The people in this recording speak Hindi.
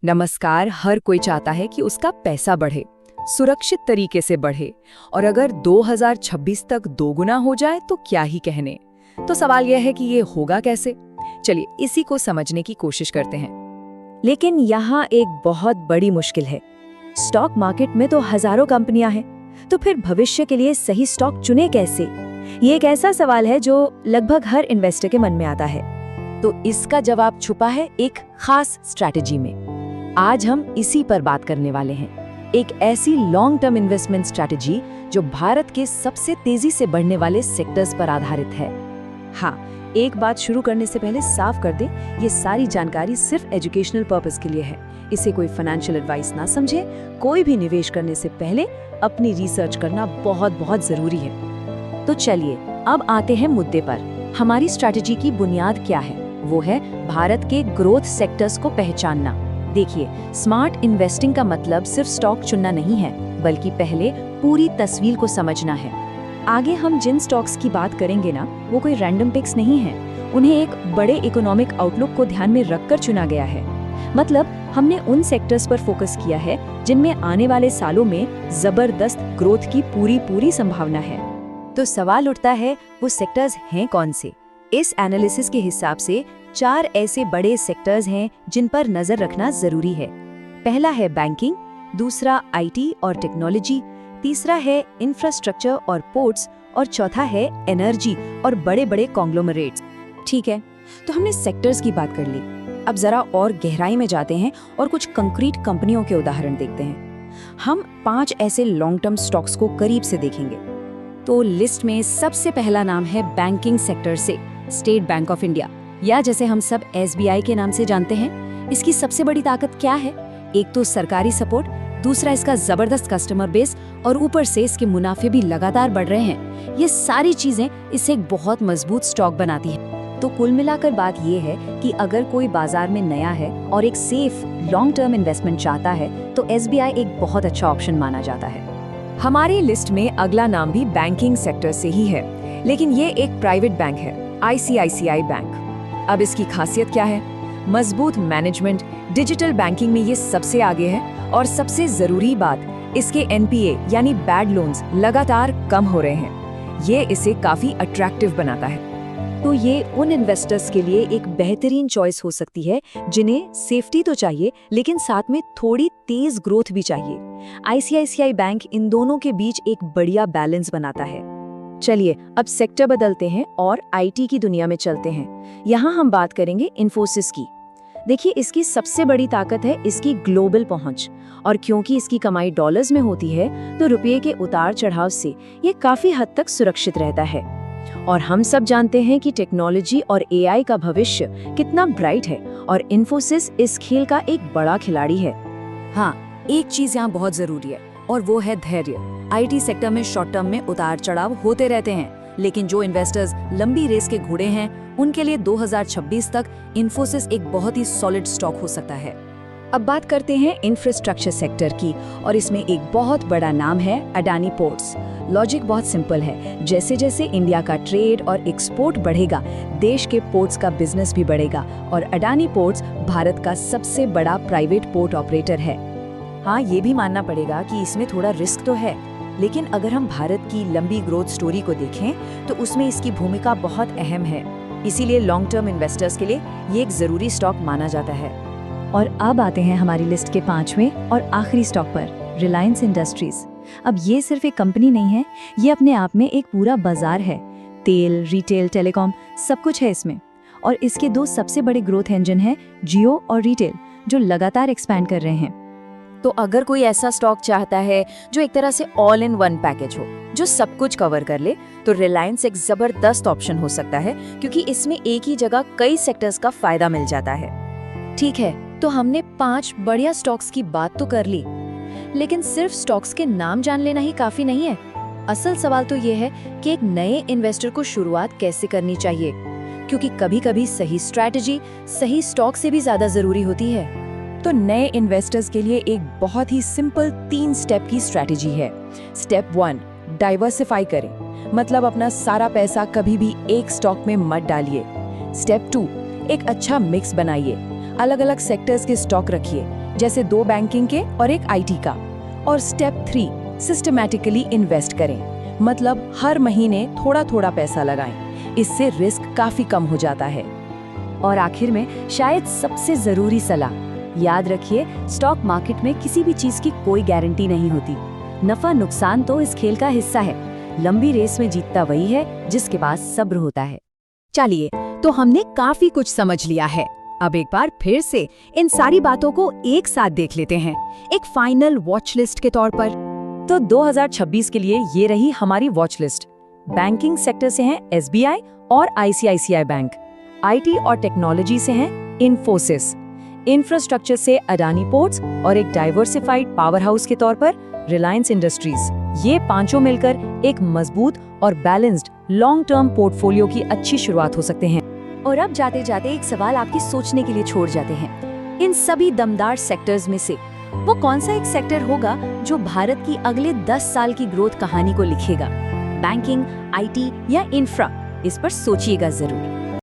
नमस्कार। हर कोई चाहता है कि उसका पैसा बढ़े, सुरक्षित तरीके से बढ़े, और अगर 2026 तक दोगुना हो जाए तो क्या ही कहने। तो सवाल यह है कि ये होगा कैसे। चलिए इसी को समझने की कोशिश करते हैं। लेकिन यहाँ एक बहुत बड़ी मुश्किल है। स्टॉक मार्केट में तो हजारों कंपनियां हैं, तो फिर भविष्य के लिए सही स्टॉक चुने कैसे? ये एक ऐसा सवाल है जो लगभग हर इन्वेस्टर के मन में आता है। तो इसका जवाब छुपा है एक खास स्ट्रैटेजी में। आज हम इसी पर बात करने वाले हैं। एक ऐसी लॉन्ग टर्म इन्वेस्टमेंट स्ट्रैटेजी जो भारत के सबसे तेजी से बढ़ने वाले सेक्टर्स पर आधारित है। हाँ, एक बात शुरू करने से पहले साफ कर दें, ये सारी जानकारी सिर्फ एजुकेशनल पर्पस के लिए है। इसे कोई फाइनेंशियल एडवाइस ना समझे। कोई भी निवेश करने से पहले अपनी रिसर्च करना बहुत जरूरी है। तो चलिए अब आते हैं मुद्दे पर। हमारी स्ट्रैटेजी की बुनियाद क्या है? वो है भारत के ग्रोथ सेक्टर्स को पहचानना। देखिए, स्मार्ट इन्वेस्टिंग का मतलब सिर्फ स्टॉक चुनना नहीं है, बल्कि पहले पूरी तस्वीर को समझना है। आगे हम जिन स्टॉक्स की बात करेंगे ना, वो कोई रैंडम पिक्स नहीं है। उन्हें एक बड़े इकोनॉमिक आउटलुक को ध्यान में रखकर चुना गया है। मतलब हमने उन सेक्टर्स पर फोकस किया है जिनमें आने वाले सालों में जबरदस्त ग्रोथ की पूरी संभावना है। तो सवाल उठता है, वो सेक्टर्स हैं कौन से? इस एनालिसिस के हिसाब से 4 ऐसे बड़े सेक्टर्स हैं जिन पर नजर रखना जरूरी है। पहला है बैंकिंग, दूसरा आईटी और टेक्नोलॉजी, तीसरा है इंफ्रास्ट्रक्चर और पोर्ट्स, और चौथा है एनर्जी और बड़े कॉन्ग्लोमरेट्स। ठीक है, तो हमने सेक्टर्स की बात कर ली। अब जरा और गहराई में जाते हैं और कुछ कंक्रीट कंपनियों के उदाहरण देखते हैं। हम 5 ऐसे लॉन्ग टर्म स्टॉक्स को करीब से देखेंगे। तो लिस्ट में सबसे पहला नाम है बैंकिंग सेक्टर से स्टेट बैंक ऑफ इंडिया, या जैसे हम सब SBI के नाम से जानते हैं। इसकी सबसे बड़ी ताकत क्या है? एक तो सरकारी सपोर्ट, दूसरा इसका जबरदस्त कस्टमर बेस, और ऊपर से इसके मुनाफे भी लगातार बढ़ रहे हैं। ये सारी चीजें इसे एक बहुत मजबूत स्टॉक बनाती है। तो कुल मिलाकर बात ये है कि अगर कोई बाजार में नया है और एक सेफ लॉन्ग टर्म इन्वेस्टमेंट चाहता है, तो SBI एक बहुत अच्छा ऑप्शन माना जाता है। हमारी लिस्ट में अगला नाम भी बैंकिंग सेक्टर से ही है, लेकिन ये एक प्राइवेट बैंक है, ICICI बैंक। अब इसकी खासियत क्या है? मजबूत मैनेजमेंट, डिजिटल बैंकिंग में ये सबसे आगे है, और सबसे जरूरी बात, इसके NPA यानी बैड लोन्स लगातार कम हो रहे हैं। ये इसे काफी अट्रैक्टिव बनाता है। तो ये उन इन्वेस्टर्स के लिए एक बेहतरीन चॉइस हो सकती है जिन्हें सेफ्टी तो चाहिए, लेकिन साथ में थोड़ी तेज ग्रोथ भी चाहिए। ICICI बैंक इन दोनों के बीच एक बढ़िया बैलेंस बनाता है। चलिए अब सेक्टर बदलते हैं और IT की दुनिया में चलते हैं। यहाँ हम बात करेंगे इन्फोसिस की। देखिए, इसकी सबसे बड़ी ताकत है इसकी ग्लोबल पहुंच, और क्योंकि इसकी कमाई डॉलर्स में होती है, तो रुपये के उतार चढ़ाव से ये काफी हद तक सुरक्षित रहता है। और हम सब जानते हैं कि टेक्नोलॉजी और AI का भविष्य कितना ब्राइट है, और इन्फोसिस इस खेल का एक बड़ा खिलाड़ी है। हाँ, एक चीज यहाँ बहुत जरूरी है, और वो है धैर्य। IT सेक्टर में शॉर्ट टर्म में उतार चढ़ाव होते रहते हैं, लेकिन जो इन्वेस्टर्स लंबी रेस के घोड़े हैं, उनके लिए 2026 तक इन्फोसिस एक बहुत ही सॉलिड स्टॉक हो सकता है। अब बात करते हैं इंफ्रास्ट्रक्चर सेक्टर की, और इसमें एक बहुत बड़ा नाम है अडानी पोर्ट्स। लॉजिक बहुत सिंपल है। जैसे जैसे इंडिया का ट्रेड और एक्सपोर्ट बढ़ेगा, देश के पोर्ट्स का बिजनेस भी बढ़ेगा, और अडानी पोर्ट्स भारत का सबसे बड़ा प्राइवेट पोर्ट ऑपरेटर है। हाँ, ये भी मानना पड़ेगा कि इसमें थोड़ा रिस्क तो है, लेकिन अगर हम भारत की लंबी ग्रोथ स्टोरी को देखें तो उसमें इसकी भूमिका बहुत अहम है। इसीलिए लॉन्ग टर्म इन्वेस्टर्स के लिए ये एक जरूरी स्टॉक माना जाता है। और अब आते हैं हमारी लिस्ट के 5वें और आखिरी स्टॉक पर, रिलायंस इंडस्ट्रीज। अब ये सिर्फ एक कंपनी नहीं है, ये अपने आप में एक पूरा बाजार है। तेल, रिटेल, टेलीकॉम सब कुछ है इसमें। और इसके 2 सबसे बड़े ग्रोथ इंजन हैं, जियो और रिटेल, जो लगातार एक्सपैंड कर रहे हैं। तो अगर कोई ऐसा स्टॉक चाहता है जो एक तरह से ऑल इन वन पैकेज हो, जो सब कुछ कवर कर ले, तो रिलायंस एक जबरदस्त ऑप्शन हो सकता है, क्योंकि इसमें एक ही जगह कई सेक्टर्स का फायदा मिल जाता है। ठीक है, तो हमने 5 बढ़िया स्टॉक्स की बात तो कर ली, लेकिन सिर्फ स्टॉक्स के नाम जान लेना ही काफी नहीं है। असल सवाल तो ये है कि एक नए इन्वेस्टर को शुरुआत कैसे करनी चाहिए, क्योंकि कभी-कभी सही स्ट्रैटेजी सही स्टॉक से भी ज्यादा जरूरी होती है। तो नए इन्वेस्टर्स के लिए एक बहुत ही सिंपल 3 स्टेप की स्ट्रैटेजी है। स्टेप 1, डाइवर्सिफाई करें, मतलब अपना सारा पैसा कभी भी एक स्टॉक में मत डालिए। स्टेप 2, एक अच्छा मिक्स बनाइए, अलग अलग सेक्टर्स के स्टॉक रखिए, जैसे 2 बैंकिंग के और एक आईटी का। और स्टेप 3, सिस्टमैटिकली इन्वेस्ट करें, मतलब हर महीने थोड़ा थोड़ा पैसा लगाएं। इससे रिस्क काफी कम हो जाता है। और आखिर में शायद सबसे जरूरी सलाह, याद रखिए स्टॉक मार्केट में किसी भी चीज की कोई गारंटी नहीं होती। नफा नुकसान तो इस खेल का हिस्सा है। लंबी रेस में जीतता वही है जिसके पास सब्र होता है। चलिए, तो हमने काफी कुछ समझ लिया है। अब एक बार फिर से इन सारी बातों को एक साथ देख लेते हैं, एक फाइनल वॉच लिस्ट के तौर पर। तो 2026 के लिए ये रही हमारी वॉच लिस्ट। बैंकिंग सेक्टर से हैं एसबीआई और आईसीआईसीआई बैंक, आईटी और टेक्नोलॉजी से हैं इन्फोसिस, इंफ्रास्ट्रक्चर से अडानी पोर्ट्स और एक डाइवर्सिफाइड पावर हाउस के तौर पर रिलायंस इंडस्ट्रीज। ये पांचों मिलकर एक मजबूत और बैलेंस्ड लॉन्ग टर्म पोर्टफोलियो की अच्छी शुरुआत हो सकते हैं। और अब जाते जाते एक सवाल आपकी सोचने के लिए छोड़ जाते हैं। इन सभी दमदार सेक्टर्स में से वो कौन सा एक सेक्टर होगा जो भारत की अगले 10 साल की ग्रोथ कहानी को लिखेगा? बैंकिंग, आईटी या इंफ्रा? इस पर सोचिएगा जरूर।